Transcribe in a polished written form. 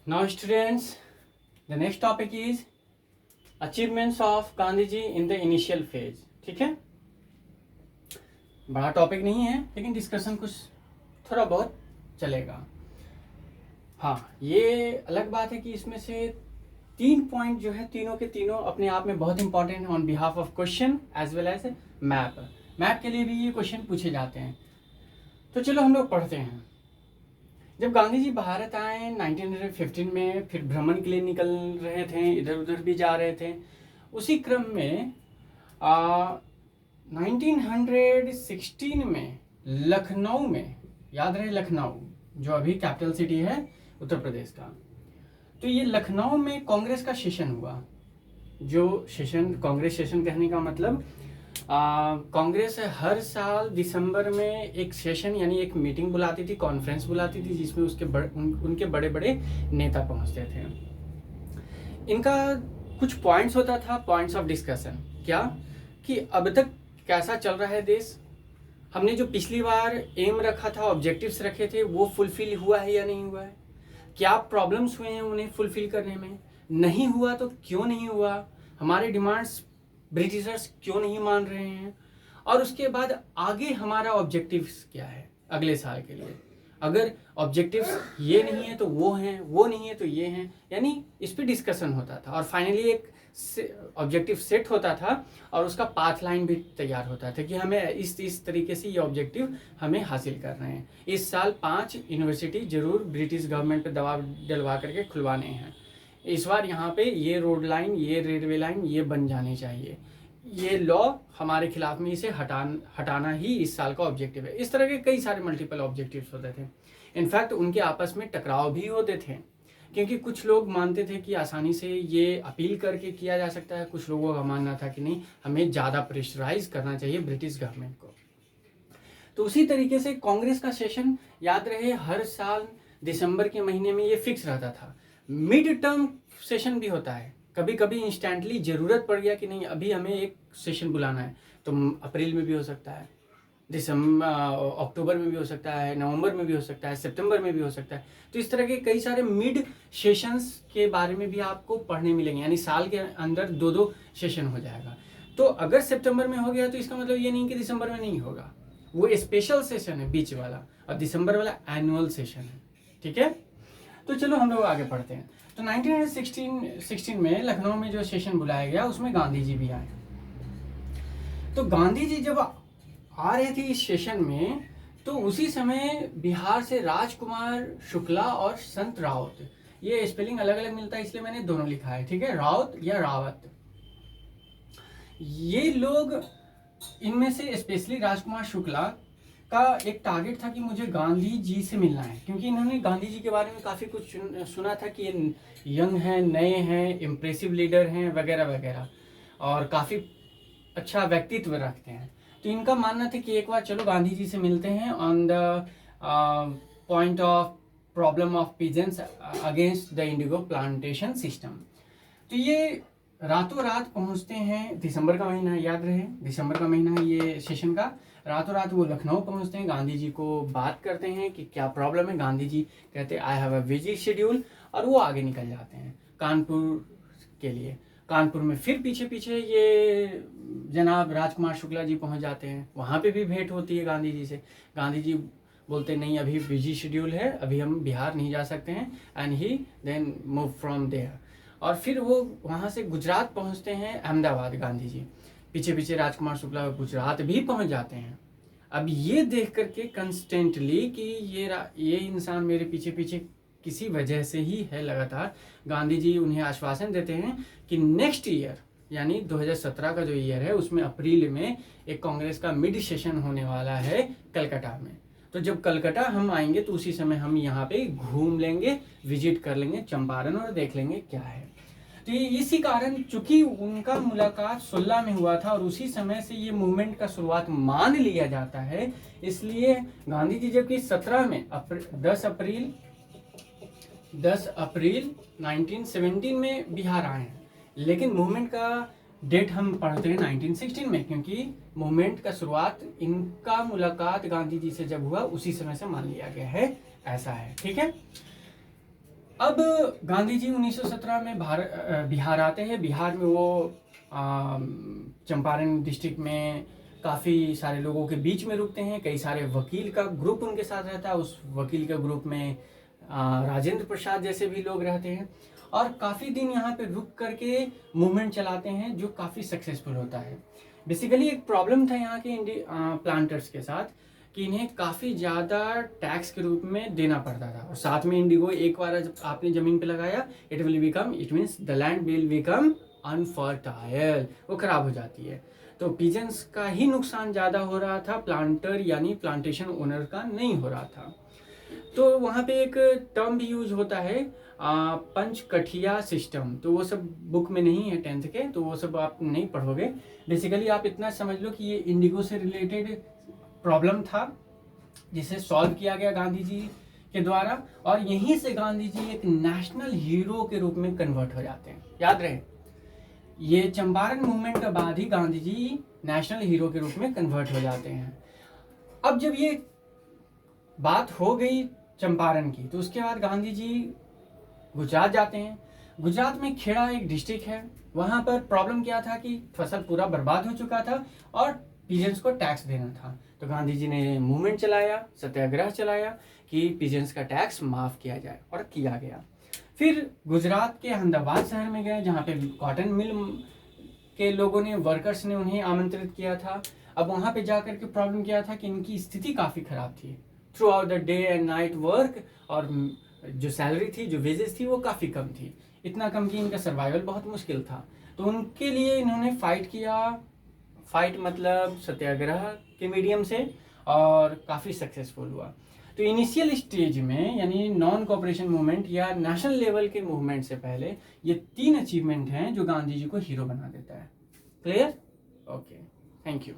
Now students, the next topic is achievements of Gandhi ji in the initial phase. ठीक है, बड़ा topic नहीं है लेकिन डिस्कशन कुछ थोड़ा बहुत चलेगा. हाँ, ये अलग बात है कि इसमें से 3 पॉइंट जो है तीनों के तीनों अपने आप में बहुत इंपॉर्टेंट है on behalf of question as well as map के लिए भी ये क्वेश्चन पूछे जाते हैं. तो चलो हम लोग पढ़ते हैं. जब गांधी जी भारत आए 1915 में, फिर भ्रमण के लिए निकल रहे थे, इधर उधर भी जा रहे थे. उसी क्रम में 1916 में लखनऊ में, याद रहे लखनऊ जो अभी कैपिटल सिटी है उत्तर प्रदेश का, तो ये लखनऊ में कांग्रेस का सेशन हुआ. जो सेशन, कांग्रेस सेशन कहने का मतलब कांग्रेस हर साल दिसंबर में एक सेशन यानी एक मीटिंग बुलाती थी, कॉन्फ्रेंस बुलाती थी, जिसमें उनके बड़े बड़े नेता पहुंचते थे. इनका कुछ पॉइंट्स होता था, पॉइंट्स ऑफ डिस्कशन. क्या कि अब तक कैसा चल रहा है देश, हमने जो पिछली बार एम रखा था, ऑब्जेक्टिव्स रखे थे, वो फुलफिल हुआ है या नहीं हुआ है, क्या प्रॉब्लम्स हुए हैं उन्हें फुलफिल करने में, नहीं हुआ तो क्यों नहीं हुआ, हमारे डिमांड्स ब्रिटिशर्स क्यों नहीं मान रहे हैं, और उसके बाद आगे हमारा ऑब्जेक्टिव्स क्या है अगले साल के लिए. अगर ऑब्जेक्टिव्स ये नहीं है तो वो हैं, वो नहीं है तो ये हैं, यानी इस पे डिस्कशन होता था. और फाइनली एक ऑब्जेक्टिव सेट होता था और उसका पाथ लाइन भी तैयार होता था कि हमें इस तरीके से ये ऑब्जेक्टिव हमें हासिल कर रहे हैं. इस साल 5 यूनिवर्सिटी जरूर ब्रिटिश गवर्नमेंट पे दबाव डलवा करके खुलवाने हैं. इस बार यहाँ पे ये रोड लाइन, ये रेलवे लाइन ये बन जानी चाहिए, ये लॉ हमारे खिलाफ में, इसे हटाना ही इस साल का ऑब्जेक्टिव है. इस तरह के कई सारे मल्टीपल ऑब्जेक्टिव्स होते थे. इनफैक्ट उनके आपस में टकराव भी होते थे, क्योंकि कुछ लोग मानते थे कि आसानी से ये अपील करके किया जा सकता है, कुछ लोगों का मानना था कि नहीं, हमें ज़्यादा प्रेशराइज करना चाहिए ब्रिटिश गवर्नमेंट को. तो उसी तरीके से कांग्रेस का सेशन, याद रहे, हर साल दिसंबर के महीने में ये फिक्स रहता था. मिड टर्म सेशन भी होता है, कभी कभी इंस्टेंटली ज़रूरत पड़ गया कि नहीं अभी हमें एक सेशन बुलाना है, तो अप्रैल में भी हो सकता है, अक्टूबर में भी हो सकता है, नवंबर में भी हो सकता है, सितंबर में भी हो सकता है. तो इस तरह के कई सारे मिड सेशंस के बारे में भी आपको पढ़ने मिलेंगे, यानी साल के अंदर 2-2 सेशन हो जाएगा. तो अगर सितंबर में हो गया तो इसका मतलब ये नहीं कि दिसंबर में नहीं होगा, वो स्पेशल सेशन है बीच वाला, और दिसंबर वाला एनुअल सेशन है. ठीक है, तो चलो हम लोग आगे पढ़ते हैं. तो 1916 में लखनऊ में जो सेशन बुलाया गया उसमें गांधी जी भी आए. तो गांधी जी जब आ रहे थे इस सेशन में, तो उसी समय बिहार से राजकुमार शुक्ला और संत राउत, ये स्पेलिंग अलग अलग मिलता है इसलिए मैंने दोनों लिखा है, ठीक है, राउत या रावत, ये लोग, इनमें से स्पेशली राजकुमार शुक्ला का एक टारगेट था कि मुझे गांधी जी से मिलना है, क्योंकि इन्होंने गांधी जी के बारे में काफ़ी कुछ सुना था कि ये यंग हैं, नए हैं, इम्प्रेसिव लीडर हैं वगैरह वगैरह, और काफ़ी अच्छा व्यक्तित्व रखते हैं. तो इनका मानना था कि एक बार चलो गांधी जी से मिलते हैं on the point of problem of peasants against the Indigo plantation system. तो ये रातों रात पहुंचते हैं, दिसंबर का महीना है, याद रहे दिसंबर का महीना है ये सेशन का. रातों रात वो लखनऊ पहुंचते हैं, गांधी जी को बात करते हैं कि क्या प्रॉब्लम है. गांधी जी कहते हैं I have a busy schedule, और वो आगे निकल जाते हैं कानपुर के लिए. कानपुर में फिर पीछे पीछे ये जनाब राजकुमार शुक्ला जी पहुंच जाते हैं, वहाँ पे भी भेंट होती है गांधी जी से. गांधी जी बोलते नहीं अभी बिजी शेड्यूल है, अभी हम बिहार नहीं जा सकते हैं, and he then move from there. और फिर वो वहाँ से गुजरात पहुँचते हैं, अहमदाबाद. गांधी जी पीछे पीछे राजकुमार शुक्ला गुजरात भी पहुँच जाते हैं. अब ये देख करके कंस्टेंटली कि ये इंसान मेरे पीछे पीछे किसी वजह से ही है लगातार, गांधी जी उन्हें आश्वासन देते हैं कि नेक्स्ट ईयर यानी 2017 का जो ईयर है उसमें अप्रैल में एक कांग्रेस का मिड सेशन होने वाला है कलकत्ता में. तो जब कलकत्ता हम आएंगे तो उसी समय हम यहाँ पे घूम लेंगे, विजिट कर लेंगे चंपारण और देख लेंगे क्या है. तो इसी कारण चूंकि उनका मुलाकात 16 में हुआ था और उसी समय से ये मूवमेंट का शुरुआत मान लिया जाता है, इसलिए गांधी जी जबकि 17 में 10 अप्रैल 1917 में बिहार आए हैं, लेकिन मूवमेंट का डेट हम पढ़ते हैं 1916 में, क्योंकि मूवमेंट का शुरुआत, इनका मुलाकात गांधी जी से जब हुआ उसी समय से मान लिया गया है, ऐसा है. ठीक है, अब गांधी जी 1917 में बिहार आते हैं। बिहार में वो चंपारण डिस्ट्रिक्ट में काफ़ी सारे लोगों के बीच में रुकते हैं। कई सारे वकील का ग्रुप उनके साथ रहता है। उस वकील के ग्रुप में राजेंद्र प्रसाद जैसे भी लोग रहते हैं और काफ़ी दिन यहाँ पे रुक करके मूवमेंट चलाते हैं जो काफ़ी सक्सेसफुल होता है। बेसिकली एक प्रॉब्लम था यहाँ के प्लांटर्स के साथ कि इन्हें काफ़ी ज़्यादा टैक्स के रूप में देना पड़ता था और साथ में इंडिगो एक बार जब आपने ज़मीन पे लगाया it means the land will become unfertile, वो ख़राब हो जाती है। तो पिजन्स का ही नुकसान ज़्यादा हो रहा था, प्लांटर यानी प्लांटेशन ओनर का नहीं हो रहा था। तो वहाँ पे एक टर्म भी यूज होता है पंचकठिया सिस्टम, तो वो सब बुक में नहीं है 10th के, तो वो सब आप नहीं पढ़ोगे। बेसिकली आप इतना समझ लो कि ये इंडिगो से रिलेटेड प्रॉब्लम था जिसे सॉल्व किया गया गांधी जी के द्वारा और यहीं से गांधी जी एक नेशनल हीरो के रूप में कन्वर्ट हो जाते हैं। याद रहे, ये चंपारण मूवमेंट के बाद ही गांधी जी नेशनल हीरो के रूप में कन्वर्ट हो जाते हैं। अब जब ये बात हो गई चंपारण की, तो उसके बाद गांधी जी गुजरात जाते हैं। गुजरात में खेड़ा एक डिस्ट्रिक्ट है, वहाँ पर प्रॉब्लम क्या था कि फसल पूरा बर्बाद हो चुका था और पिजन्स को टैक्स देना था। तो गांधी जी ने मूवमेंट चलाया, सत्याग्रह चलाया कि पिजन्स का टैक्स माफ़ किया जाए और किया गया। फिर गुजरात के अहमदाबाद शहर में गए जहाँ पे कॉटन मिल के लोगों ने, वर्कर्स ने उन्हें आमंत्रित किया था। अब वहाँ पे जाकर के प्रॉब्लम क्या था कि इनकी स्थिति काफ़ी ख़राब थी, through out the day and night work, और जो सैलरी थी, जो वेजेस थी, वो काफ़ी कम थी, इतना कम कि इनका सर्वाइवल बहुत मुश्किल था। तो उनके लिए इन्होंने फाइट किया, फाइट मतलब सत्याग्रह के मीडियम से, और काफ़ी सक्सेसफुल हुआ। तो इनिशियल स्टेज में यानी नॉन कोऑपरेशन मूवमेंट या नेशनल लेवल के मूवमेंट से पहले ये 3 अचीवमेंट हैं जो गांधी जी को हीरो बना देता है। क्लियर? Okay, thank you.